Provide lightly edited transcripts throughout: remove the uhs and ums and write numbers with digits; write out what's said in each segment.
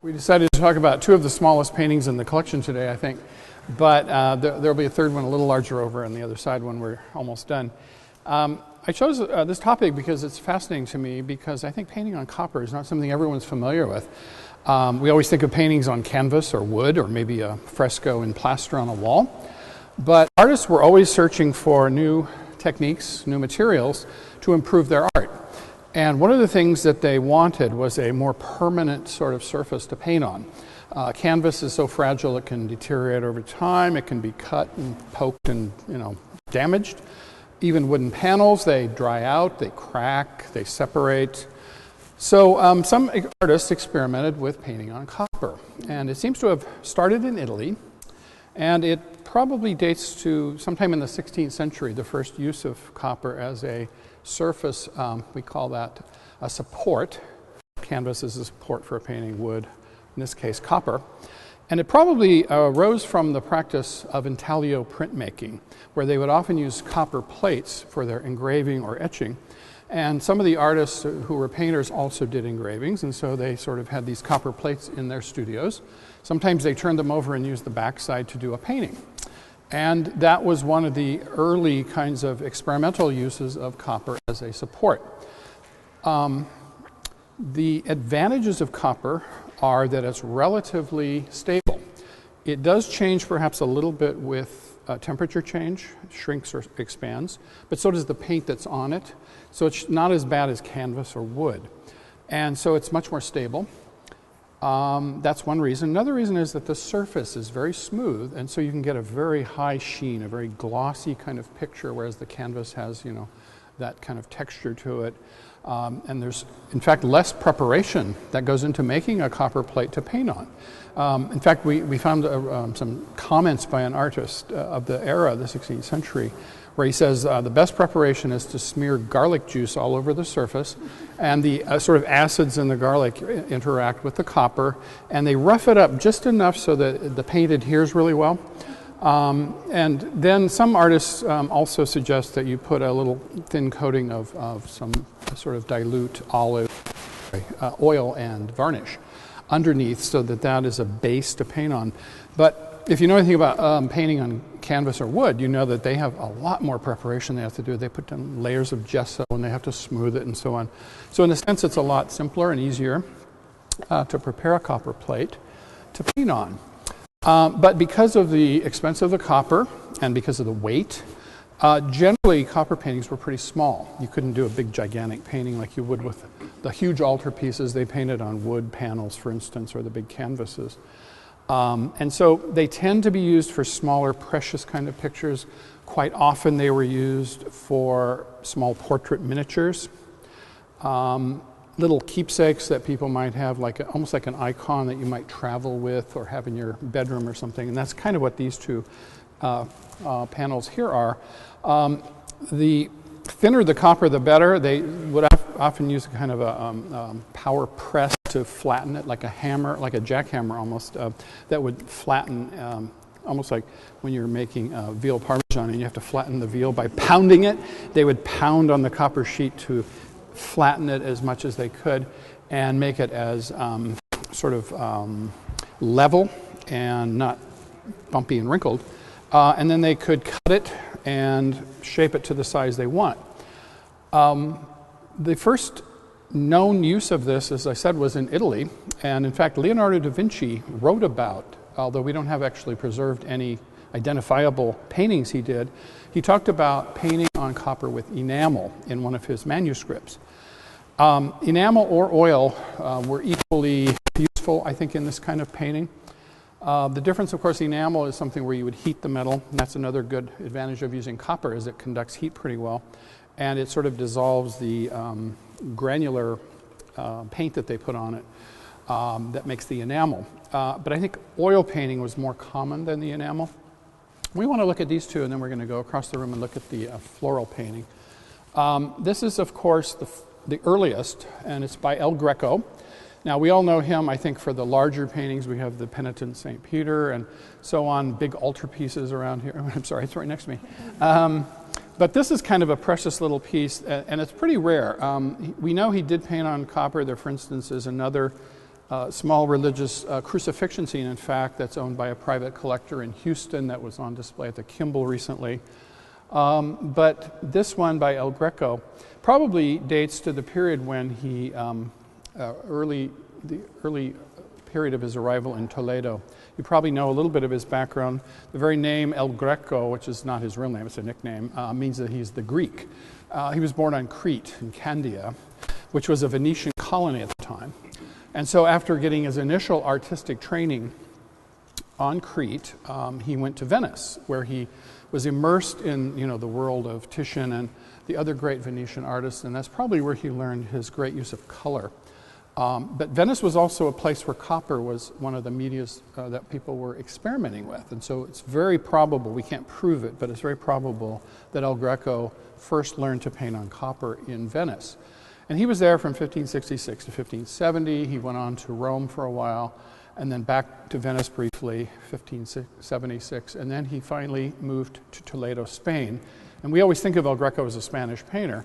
We decided to talk about two of the smallest paintings in the collection today, I think, but there'll be a third one a little larger over on the other side when we're almost done. I chose this topic because it's fascinating to me, because I think painting on copper is not something everyone's familiar with. We always think of paintings on canvas or wood or maybe a fresco in plaster on a wall, but artists were always searching for new techniques, new materials to improve their art. And one of the things that they wanted was a more permanent sort of surface to paint on. Canvas is so fragile it can deteriorate over time, it can be cut and poked and damaged. Even wooden panels, they dry out, they crack, they separate. So some artists experimented with painting on copper, and it seems to have started in Italy, and it probably dates to sometime in the 16th century, the first use of copper as a surface. We call that a support. Canvas is a support for a painting, wood, in this case copper. And it probably arose from the practice of intaglio printmaking, where they would often use copper plates for their engraving or etching. And some of the artists who were painters also did engravings, and so they sort of had these copper plates in their studios. Sometimes they turned them over and used the backside to do a painting. And that was one of the early kinds of experimental uses of copper as a support. The advantages of copper are that it's relatively stable. It does change perhaps a little bit with temperature change, shrinks or expands, but so does the paint that's on it. So it's not as bad as canvas or wood. And so it's much more stable. That's one reason. Another reason is that the surface is very smooth, and so you can get a very high sheen, a very glossy kind of picture, whereas the canvas has, that kind of texture to it. And there's, in fact, less preparation that goes into making a copper plate to paint on. In fact, we found some comments by an artist of the era, the 16th century, where he says the best preparation is to smear garlic juice all over the surface, and the sort of acids in the garlic interact with the copper, and they rough it up just enough so that the paint adheres really well. And then some artists also suggest that you put a little thin coating of some sort of dilute olive oil and varnish underneath, so that is a base to paint on. But if you know anything about painting on canvas or wood, you know that they have a lot more preparation they have to do. They put down layers of gesso and they have to smooth it and so on. So in a sense, it's a lot simpler and easier to prepare a copper plate to paint on. But because of the expense of the copper and because of the weight, generally copper paintings were pretty small. You couldn't do a big gigantic painting like you would with the huge altarpieces they painted on wood panels, for instance, or the big canvases. And so they tend to be used for smaller, precious kind of pictures. Quite often they were used for small portrait miniatures. Little keepsakes that people might have, almost like an icon that you might travel with or have in your bedroom or something. And that's kind of what these two panels here are. The thinner the copper, the better. They would often use a kind of a power press to flatten it, like a hammer, like a jackhammer almost, that would flatten, almost like when you're making veal parmesan and you have to flatten the veal by pounding it. They would pound on the copper sheet to flatten it as much as they could and make it as level and not bumpy and wrinkled. And then they could cut it and shape it to the size they want. The first known use of this, as I said, was in Italy. And in fact, Leonardo da Vinci wrote about, although we don't have actually preserved any identifiable paintings he did, he talked about painting on copper with enamel in one of his manuscripts. Enamel or oil were equally useful, I think, in this kind of painting. The difference, of course, enamel is something where you would heat the metal, and that's another good advantage of using copper, is it conducts heat pretty well, and it sort of dissolves the granular paint that they put on it that makes the enamel. But I think oil painting was more common than the enamel. We want to look at these two, and then we're going to go across the room and look at the floral painting. This is, of course, the earliest, and it's by Greco. Now, we all know him, I think, for the larger paintings. We have the Penitent St. Peter and so on, big altarpieces around here. I'm sorry, it's right next to me. But this is kind of a precious little piece, and it's pretty rare. We know he did paint on copper. There, for instance, is another small religious crucifixion scene, in fact, that's owned by a private collector in Houston that was on display at the Kimball recently. But this one by El Greco probably dates to the period when he, the early period of his arrival in Toledo. You probably know a little bit of his background. The very name El Greco, which is not his real name, it's a nickname, means that he's the Greek. He was born on Crete in Candia, which was a Venetian colony at the time. And so after getting his initial artistic training on Crete, he went to Venice, where he was immersed in, the world of Titian and the other great Venetian artists, and that's probably where he learned his great use of color. But Venice was also a place where copper was one of the medias that people were experimenting with, and so it's very probable, we can't prove it, but it's very probable that El Greco first learned to paint on copper in Venice. And he was there from 1566 to 1570. He went on to Rome for a while, and then back to Venice briefly, 1576, and then he finally moved to Toledo, Spain. And we always think of El Greco as a Spanish painter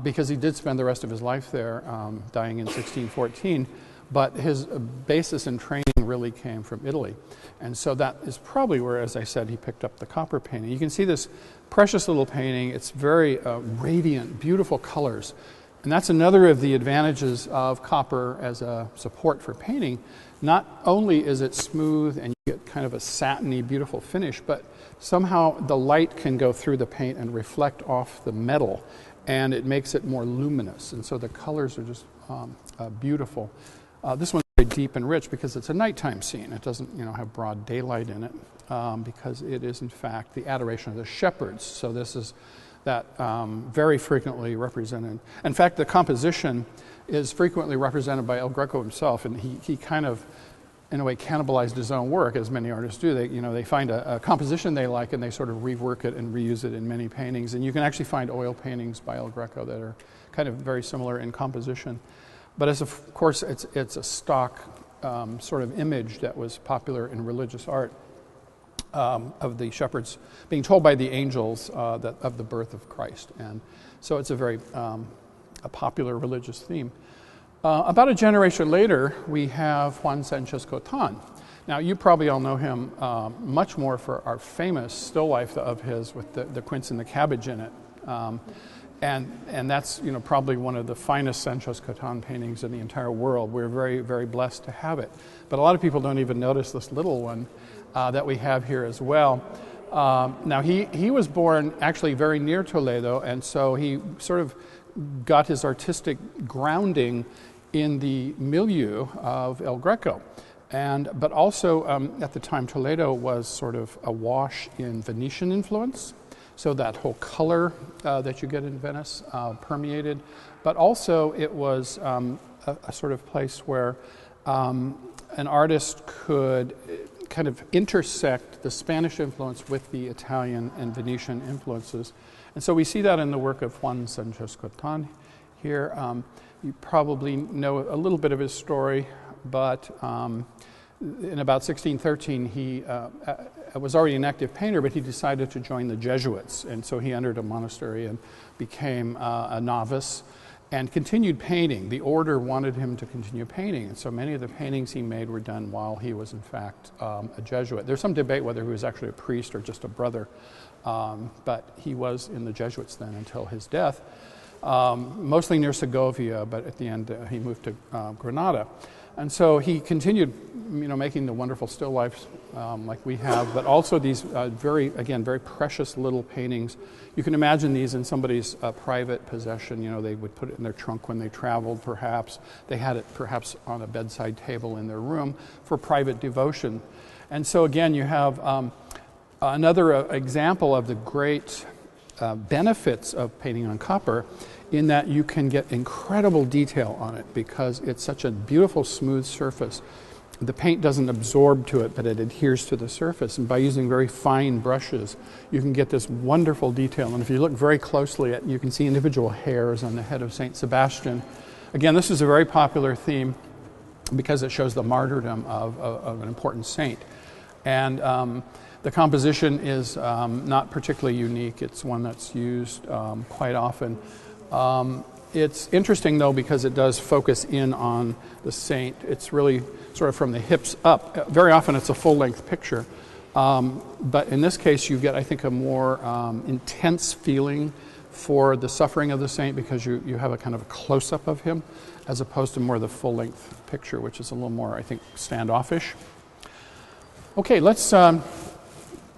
because he did spend the rest of his life there, dying in 1614, but his basis in training really came from Italy. And so that is probably where, as I said, he picked up the copper painting. You can see this precious little painting. It's very radiant, beautiful colors. And that's another of the advantages of copper as a support for painting. Not only is it smooth and you get kind of a satiny, beautiful finish, but somehow the light can go through the paint and reflect off the metal, and it makes it more luminous. And so the colors are just beautiful. This one's very deep and rich because it's a nighttime scene. It doesn't, have broad daylight in it because it is, in fact, the adoration of the shepherds. So this is that very frequently represented. In fact, the composition is frequently represented by El Greco himself, and he kind of, in a way, cannibalized his own work, as many artists do. They find a composition they like, and they sort of rework it and reuse it in many paintings. And you can actually find oil paintings by El Greco that are kind of very similar in composition. But of course, it's a stock sort of image that was popular in religious art. Of the shepherds being told by the angels of the birth of Christ. And so it's a very a popular religious theme. About a generation later, we have Juan Sanchez Coton. Now, you probably all know him much more for our famous still life of his with the quince and the cabbage in it. And that's probably one of the finest Sanchez Coton paintings in the entire world. We're very, very blessed to have it. But a lot of people don't even notice this little one that we have here as well. Now, he was born actually very near Toledo, and so he sort of got his artistic grounding in the milieu of El Greco. But also, at the time, Toledo was sort of awash in Venetian influence. So that whole color that you get in Venice permeated. But also, it was a sort of place where an artist could kind of intersect the Spanish influence with the Italian and Venetian influences. And so we see that in the work of Juan Sanchez Coton here. You probably know a little bit of his story, but in about 1613, he was already an active painter, but he decided to join the Jesuits. And so he entered a monastery and became a novice and continued painting. The order wanted him to continue painting, and so many of the paintings he made were done while he was, in fact, a Jesuit. There's some debate whether he was actually a priest or just a brother, but he was in the Jesuits then until his death, mostly near Segovia, but at the end he moved to Granada. And so he continued, making the wonderful still lifes like we have, but also these very precious little paintings. You can imagine these in somebody's private possession. They would put it in their trunk when they traveled, perhaps. They had it perhaps on a bedside table in their room for private devotion. And so again, you have another example of the great benefits of painting on copper, in that you can get incredible detail on it because it's such a beautiful, smooth surface. The paint doesn't absorb to it, but it adheres to the surface. And by using very fine brushes, you can get this wonderful detail. And if you look very closely at, you can see individual hairs on the head of Saint Sebastian. Again, this is a very popular theme because it shows the martyrdom of an important saint. And the composition is not particularly unique. It's one that's used quite often. It's interesting, though, because it does focus in on the saint. It's really sort of from the hips up. Very often it's a full-length picture. But in this case, you get, I think, a more intense feeling for the suffering of the saint because you have a kind of a close-up of him as opposed to more the full-length picture, which is a little more, I think, standoffish. Okay, let's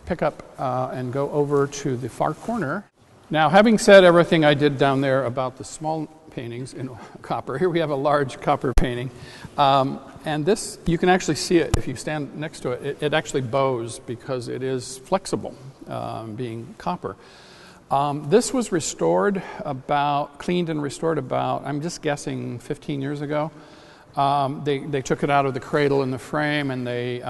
pick up and go over to the far corner. Now, having said everything I did down there about the small paintings in copper, here we have a large copper painting. And this, you can actually see it if you stand next to it. It actually bows because it is flexible, being copper. This was cleaned and restored about, I'm just guessing, 15 years ago. They took it out of the cradle and the frame, and they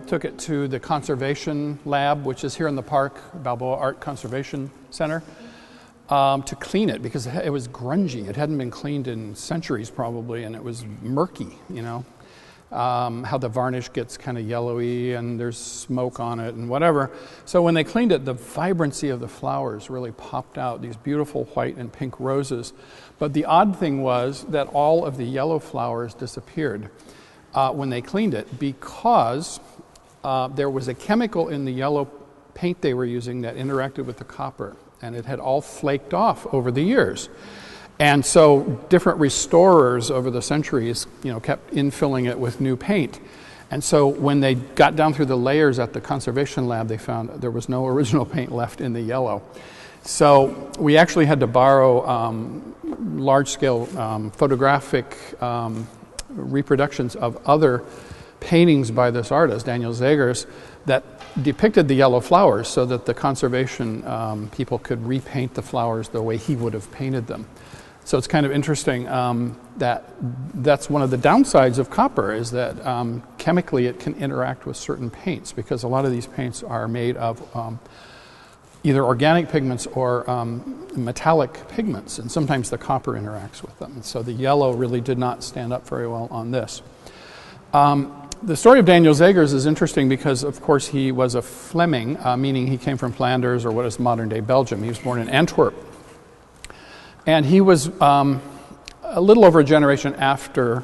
took it to the conservation lab, which is here in the park, Balboa Art Conservation Center, to clean it because it was grungy. It hadn't been cleaned in centuries probably, and it was murky, you know. How the varnish gets kind of yellowy and there's smoke on it and whatever. So when they cleaned it, the vibrancy of the flowers really popped out, these beautiful white and pink roses. But the odd thing was that all of the yellow flowers disappeared when they cleaned it because there was a chemical in the yellow paint they were using that interacted with the copper, and it had all flaked off over the years. And so different restorers over the centuries, kept infilling it with new paint. And so when they got down through the layers at the conservation lab, they found there was no original paint left in the yellow. So we actually had to borrow large-scale photographic reproductions of other paintings by this artist, Daniel Zegers, that depicted the yellow flowers so that the conservation people could repaint the flowers the way he would have painted them. So it's kind of interesting that that's one of the downsides of copper is that chemically it can interact with certain paints because a lot of these paints are made of either organic pigments or metallic pigments, and sometimes the copper interacts with them. And so the yellow really did not stand up very well on this. The story of Daniel Zegers is interesting because, of course, he was a Fleming, meaning he came from Flanders or what is modern-day Belgium. He was born in Antwerp. And he was a little over a generation after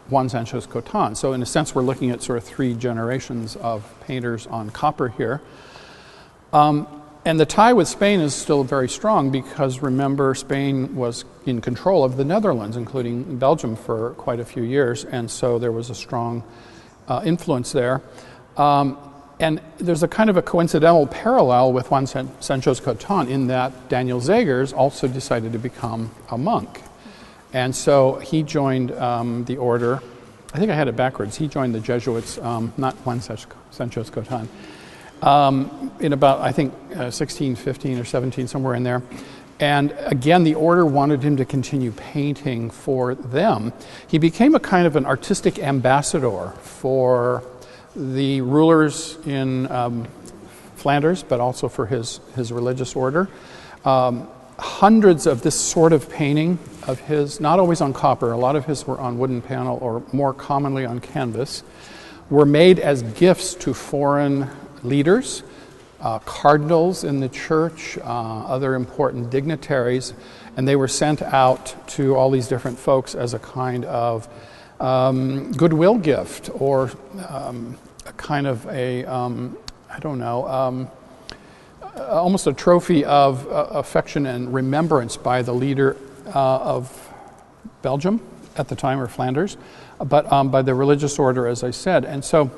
Juan Sanchez Coton. So in a sense, we're looking at sort of 3 generations of painters on copper here. And the tie with Spain is still very strong because, remember, Spain was in control of the Netherlands, including Belgium, for quite a few years. And so there was a strong influence there. And there's a kind of a coincidental parallel with Juan Sanchez Coton in that Daniel Zegers also decided to become a monk. And so he joined the order. I think I had it backwards. He joined the Jesuits, not Juan Sanchez Coton, in about, I think, 1615 or 17, somewhere in there. And again, the order wanted him to continue painting for them. He became a kind of an artistic ambassador for the rulers in Flanders, but also for his religious order. Hundreds of this sort of painting of his, not always on copper, a lot of his were on wooden panel or more commonly on canvas, were made as gifts to foreign leaders, cardinals in the church, other important dignitaries, and they were sent out to all these different folks as a kind of goodwill gift or a kind of a, almost a trophy of affection and remembrance by the leader of Belgium at the time, or Flanders, but by the religious order, as I said. And so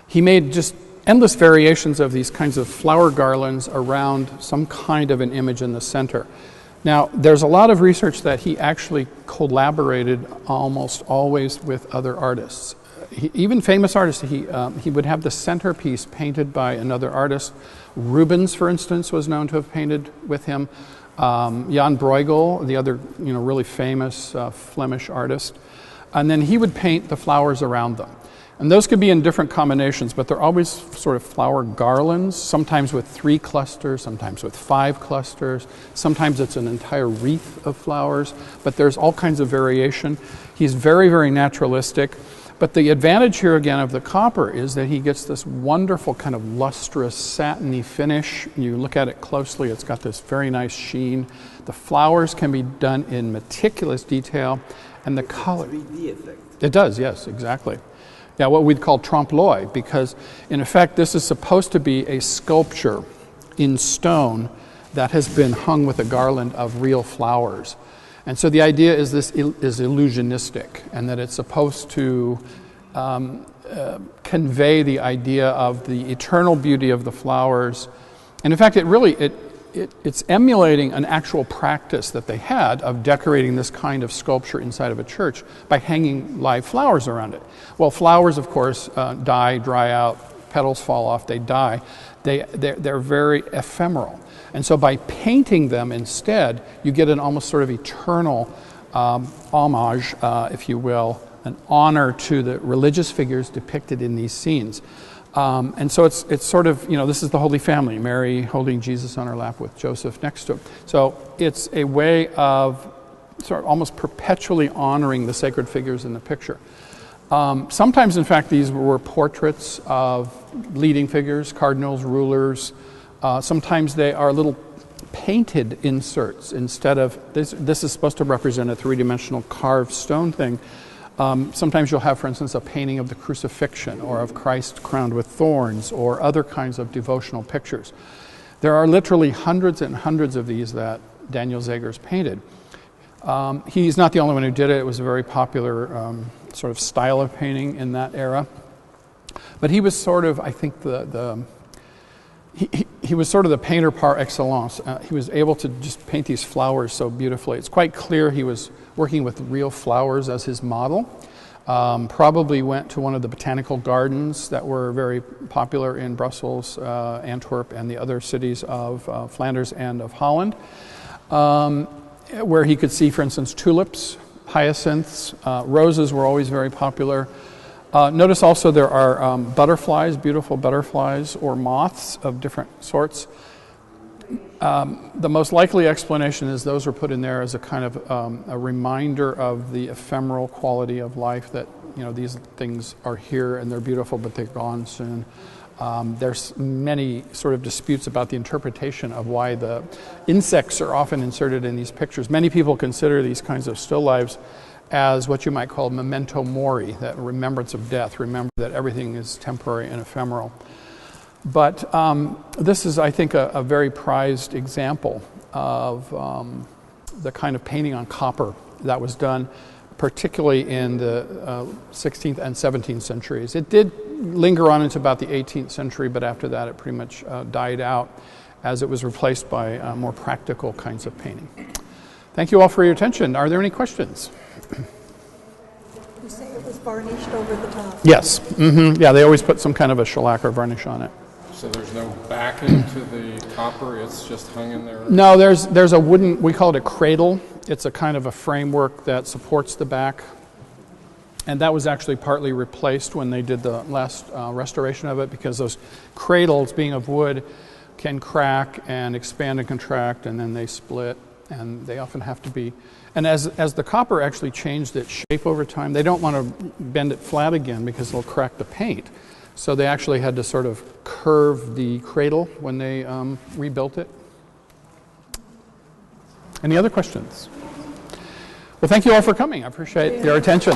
he made just endless variations of these kinds of flower garlands around some kind of an image in the center. Now, there's a lot of research that he actually collaborated almost always with other artists. Even famous artists, he would have the centerpiece painted by another artist. Rubens, for instance, was known to have painted with him. Jan Bruegel, the other really famous Flemish artist. And then he would paint the flowers around them. And those could be in different combinations, but they're always sort of flower garlands, sometimes with 3 clusters, sometimes with 5 clusters. Sometimes it's an entire wreath of flowers, but there's all kinds of variation. He's very, very naturalistic. But the advantage here again of the copper is that he gets this wonderful kind of lustrous, satiny finish. You look at it closely, it's got this very nice sheen. The flowers can be done in meticulous detail, and the color. 3D effect. It does, yes, exactly. Yeah, what we'd call Trompe L'oeil, because in effect this is supposed to be a sculpture in stone that has been hung with a garland of real flowers. And so the idea is this is illusionistic, and that it's supposed to convey the idea of the eternal beauty of the flowers. And in fact, it's emulating an actual practice that they had of decorating this kind of sculpture inside of a church by hanging live flowers around it. Well, flowers, of course, die, dry out, petals fall off, they die. They're very ephemeral. And so by painting them instead, you get an almost sort of eternal homage, if you will, an honor to the religious figures depicted in these scenes. And so it's sort of, this is the Holy Family, Mary holding Jesus on her lap with Joseph next to him. So it's a way of sort of almost perpetually honoring the sacred figures in the picture. Sometimes, in fact, these were portraits of leading figures, cardinals, rulers. Sometimes they are little painted inserts instead of, this is supposed to represent a three-dimensional carved stone thing. Sometimes you'll have, for instance, a painting of the crucifixion or of Christ crowned with thorns or other kinds of devotional pictures. There are literally hundreds and hundreds of these that Daniel Zegers painted. He's not the only one who did it. It was a very popular sort of style of painting in that era. But he was sort of, I think, he was sort of the painter par excellence. He was able to just paint these flowers so beautifully. It's quite clear he was working with real flowers as his model. Probably went to one of the botanical gardens that were very popular in Brussels, Antwerp, and the other cities of Flanders and of Holland, where he could see, for instance, tulips, hyacinths, roses were always very popular. Notice also there are butterflies, beautiful butterflies or moths of different sorts. The most likely explanation is those were put in there as a kind of a reminder of the ephemeral quality of life, that these things are here and they're beautiful but they're gone soon. There's many sort of disputes about the interpretation of why the insects are often inserted in these pictures. Many people consider these kinds of still lifes as what you might call memento mori, that remembrance of death, remember that everything is temporary and ephemeral. But this is, I think, a very prized example of the kind of painting on copper that was done, particularly in the 16th and 17th centuries. It did linger on into about the 18th century, but after that it pretty much died out as it was replaced by more practical kinds of painting. Thank you all for your attention. Are there any questions? You say it was varnished over the top? Yes. Mm-hmm. Yeah, they always put some kind of a shellac or varnish on it. So there's no backing to the copper, it's just hung in there? No, there's a wooden, we call it a cradle. It's a kind of a framework that supports the back. And that was actually partly replaced when they did the last restoration of it, because those cradles, being of wood, can crack and expand and contract, and then they split, and they often have to be. And as the copper actually changed its shape over time, they don't want to bend it flat again because it'll crack the paint. So they actually had to sort of curve the cradle when they rebuilt it. Any other questions? Well, thank you all for coming. I appreciate your attention.